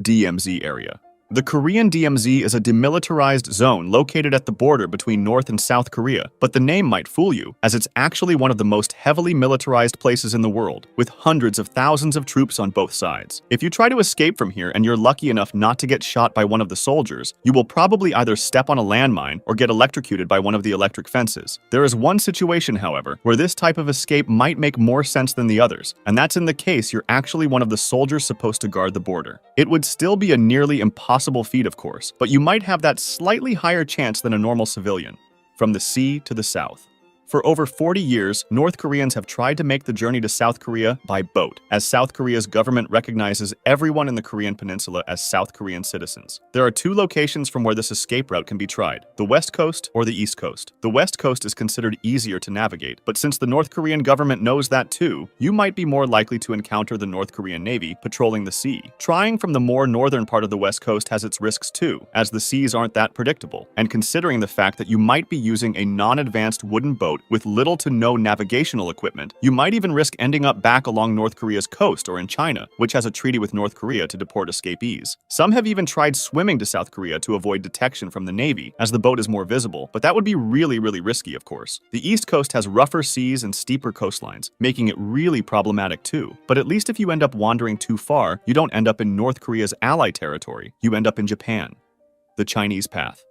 DMZ area. The Korean DMZ is a demilitarized zone located at the border between North and South Korea, but the name might fool you, as it's actually one of the most heavily militarized places in the world, with hundreds of thousands of troops on both sides. If you try to escape from here and you're lucky enough not to get shot by one of the soldiers, you will probably either step on a landmine or get electrocuted by one of the electric fences. There is one situation, however, where this type of escape might make more sense than the others, and that's in the case you're actually one of the soldiers supposed to guard the border. It would still be a nearly impossible feat, of course, but you might have that slightly higher chance than a normal civilian. From the sea to the south. For over 40 years, North Koreans have tried to make the journey to South Korea by boat, as South Korea's government recognizes everyone in the Korean peninsula as South Korean citizens. There are two locations from where this escape route can be tried, the West Coast or the East Coast. The West Coast is considered easier to navigate, but since the North Korean government knows that too, you might be more likely to encounter the North Korean Navy patrolling the sea. Trying from the more northern part of the West Coast has its risks too, as the seas aren't that predictable, and considering the fact that you might be using a non-advanced wooden boat with little to no navigational equipment, you might even risk ending up back along North Korea's coast or in China, which has a treaty with North Korea to deport escapees. Some have even tried swimming to South Korea to avoid detection from the Navy, as the boat is more visible, but that would be really risky, of course. The East Coast has rougher seas and steeper coastlines, making it really problematic too. But at least if you end up wandering too far, you don't end up in North Korea's ally territory, you end up in Japan. The Chinese Path.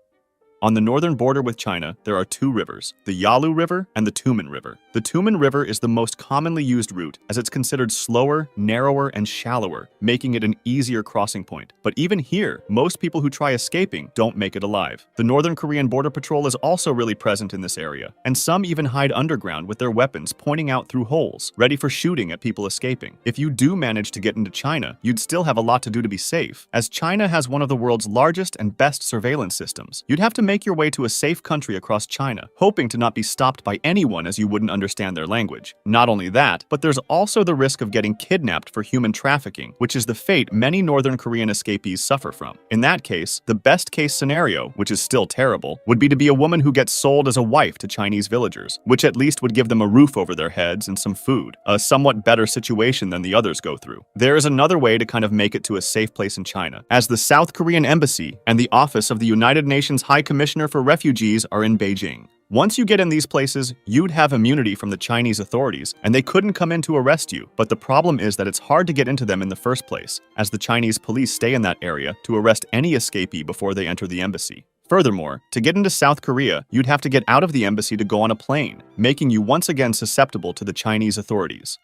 On the northern border with China, there are two rivers, the Yalu River and the Tumen River. The Tumen River is the most commonly used route, as it's considered slower, narrower, and shallower, making it an easier crossing point. But even here, most people who try escaping don't make it alive. The Northern Korean Border Patrol is also really present in this area, and some even hide underground with their weapons pointing out through holes, ready for shooting at people escaping. If you do manage to get into China, you'd still have a lot to do to be safe, as China has one of the world's largest and best surveillance systems. You'd have to make your way to a safe country across China, hoping to not be stopped by anyone as you wouldn't understand their language. Not only that, but there's also the risk of getting kidnapped for human trafficking, which is the fate many Northern Korean escapees suffer from. In that case, the best case scenario, which is still terrible, would be to be a woman who gets sold as a wife to Chinese villagers, which at least would give them a roof over their heads and some food, a somewhat better situation than the others go through. There is another way to kind of make it to a safe place in China, as the South Korean Embassy and the Office of the United Nations High Commissioner for Refugees are in Beijing. Once you get in these places, you'd have immunity from the Chinese authorities, and they couldn't come in to arrest you. But the problem is that it's hard to get into them in the first place, as the Chinese police stay in that area to arrest any escapee before they enter the embassy. Furthermore, to get into South Korea, you'd have to get out of the embassy to go on a plane, making you once again susceptible to the Chinese authorities.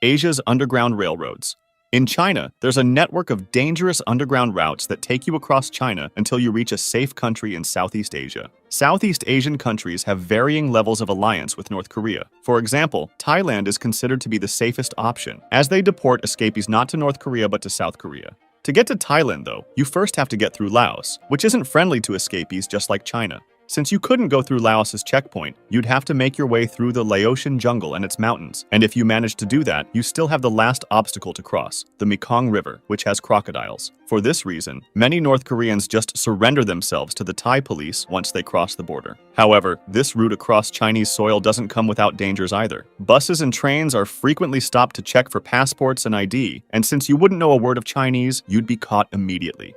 Asia's underground railroads. In China, there's a network of dangerous underground routes that take you across China until you reach a safe country in Southeast Asia. Southeast Asian countries have varying levels of alliance with North Korea. For example, Thailand is considered to be the safest option, as they deport escapees not to North Korea but to South Korea. To get to Thailand, though, you first have to get through Laos, which isn't friendly to escapees just like China. Since you couldn't go through Laos's checkpoint, you'd have to make your way through the Laotian jungle and its mountains, and if you manage to do that, you still have the last obstacle to cross, the Mekong River, which has crocodiles. For this reason, many North Koreans just surrender themselves to the Thai police once they cross the border. However, this route across Chinese soil doesn't come without dangers either. Buses and trains are frequently stopped to check for passports and ID, and since you wouldn't know a word of Chinese, you'd be caught immediately.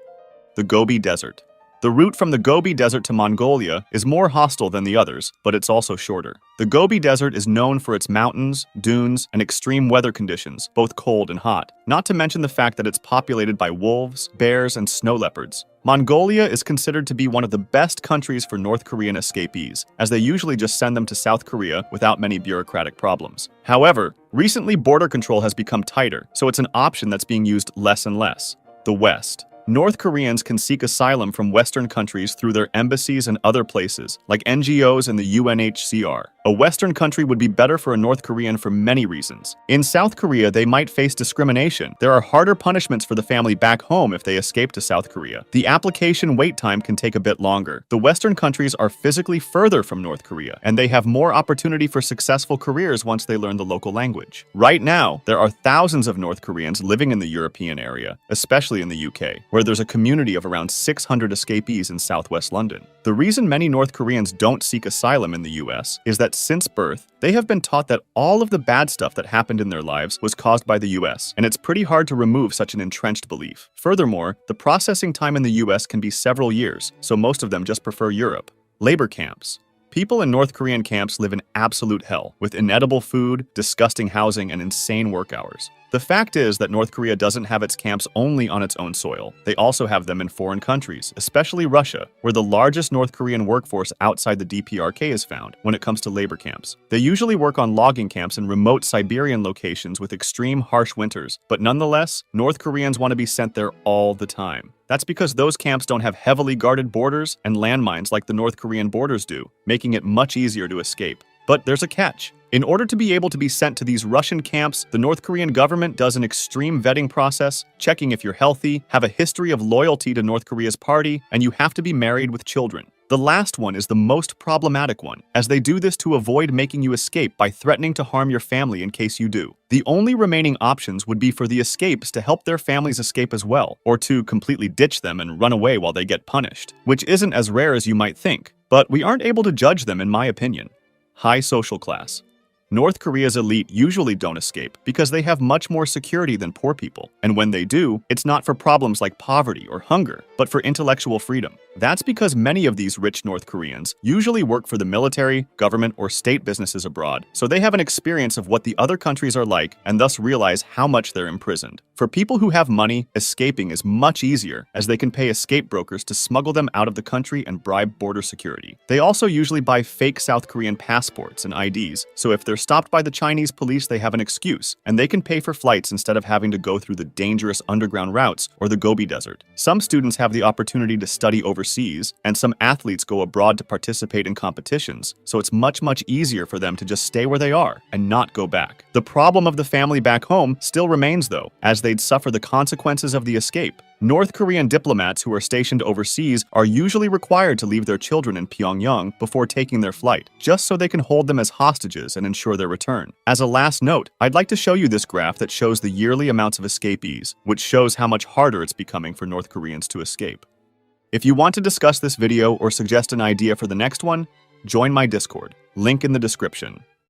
The Gobi Desert. The route from the Gobi Desert to Mongolia is more hostile than the others, but it's also shorter. The Gobi Desert is known for its mountains, dunes, and extreme weather conditions, both cold and hot, not to mention the fact that it's populated by wolves, bears, and snow leopards. Mongolia is considered to be one of the best countries for North Korean escapees, as they usually just send them to South Korea without many bureaucratic problems. However, recently border control has become tighter, so it's an option that's being used less and less. The West. North Koreans can seek asylum from Western countries through their embassies and other places, like NGOs and the UNHCR. A Western country would be better for a North Korean for many reasons. In South Korea, they might face discrimination. There are harder punishments for the family back home if they escape to South Korea. The application wait time can take a bit longer. The Western countries are physically further from North Korea, and they have more opportunity for successful careers once they learn the local language. Right now, there are thousands of North Koreans living in the European area, especially in the UK, where there's a community of around 600 escapees in southwest London. The reason many North Koreans don't seek asylum in the US is that since birth, they have been taught that all of the bad stuff that happened in their lives was caused by the US, and it's pretty hard to remove such an entrenched belief. Furthermore, the processing time in the US can be several years, so most of them just prefer Europe. Labor camps. People in North Korean camps live in absolute hell, with inedible food, disgusting housing, and insane work hours. The fact is that North Korea doesn't have its camps only on its own soil. They also have them in foreign countries, especially Russia, where the largest North Korean workforce outside the DPRK is found when it comes to labor camps. They usually work on logging camps in remote Siberian locations with extreme harsh winters, but nonetheless, North Koreans want to be sent there all the time. That's because those camps don't have heavily guarded borders and landmines like the North Korean borders do, making it much easier to escape. But there's a catch. In order to be able to be sent to these Russian camps, the North Korean government does an extreme vetting process, checking if you're healthy, have a history of loyalty to North Korea's party, and you have to be married with children. The last one is the most problematic one, as they do this to avoid making you escape by threatening to harm your family in case you do. The only remaining options would be for the escapes to help their families escape as well, or to completely ditch them and run away while they get punished, which isn't as rare as you might think, but we aren't able to judge them in my opinion. High social class. North Korea's elite usually don't escape because they have much more security than poor people, and when they do, it's not for problems like poverty or hunger, but for intellectual freedom. That's because many of these rich North Koreans usually work for the military, government, or state businesses abroad, so they have an experience of what the other countries are like and thus realize how much they're imprisoned. For people who have money, escaping is much easier as they can pay escape brokers to smuggle them out of the country and bribe border security. They also usually buy fake South Korean passports and IDs, so if they're stopped by the Chinese police, they have an excuse, and they can pay for flights instead of having to go through the dangerous underground routes or the Gobi Desert. Some students have the opportunity to study overseas, and some athletes go abroad to participate in competitions, so it's much easier for them to just stay where they are and not go back. The problem of the family back home still remains though, as they'd suffer the consequences of the escape. North Korean diplomats who are stationed overseas are usually required to leave their children in Pyongyang before taking their flight, just so they can hold them as hostages and ensure their return. As a last note, I'd like to show you this graph that shows the yearly amounts of escapees, which shows how much harder it's becoming for North Koreans to escape. If you want to discuss this video or suggest an idea for the next one, join my Discord, link in the description.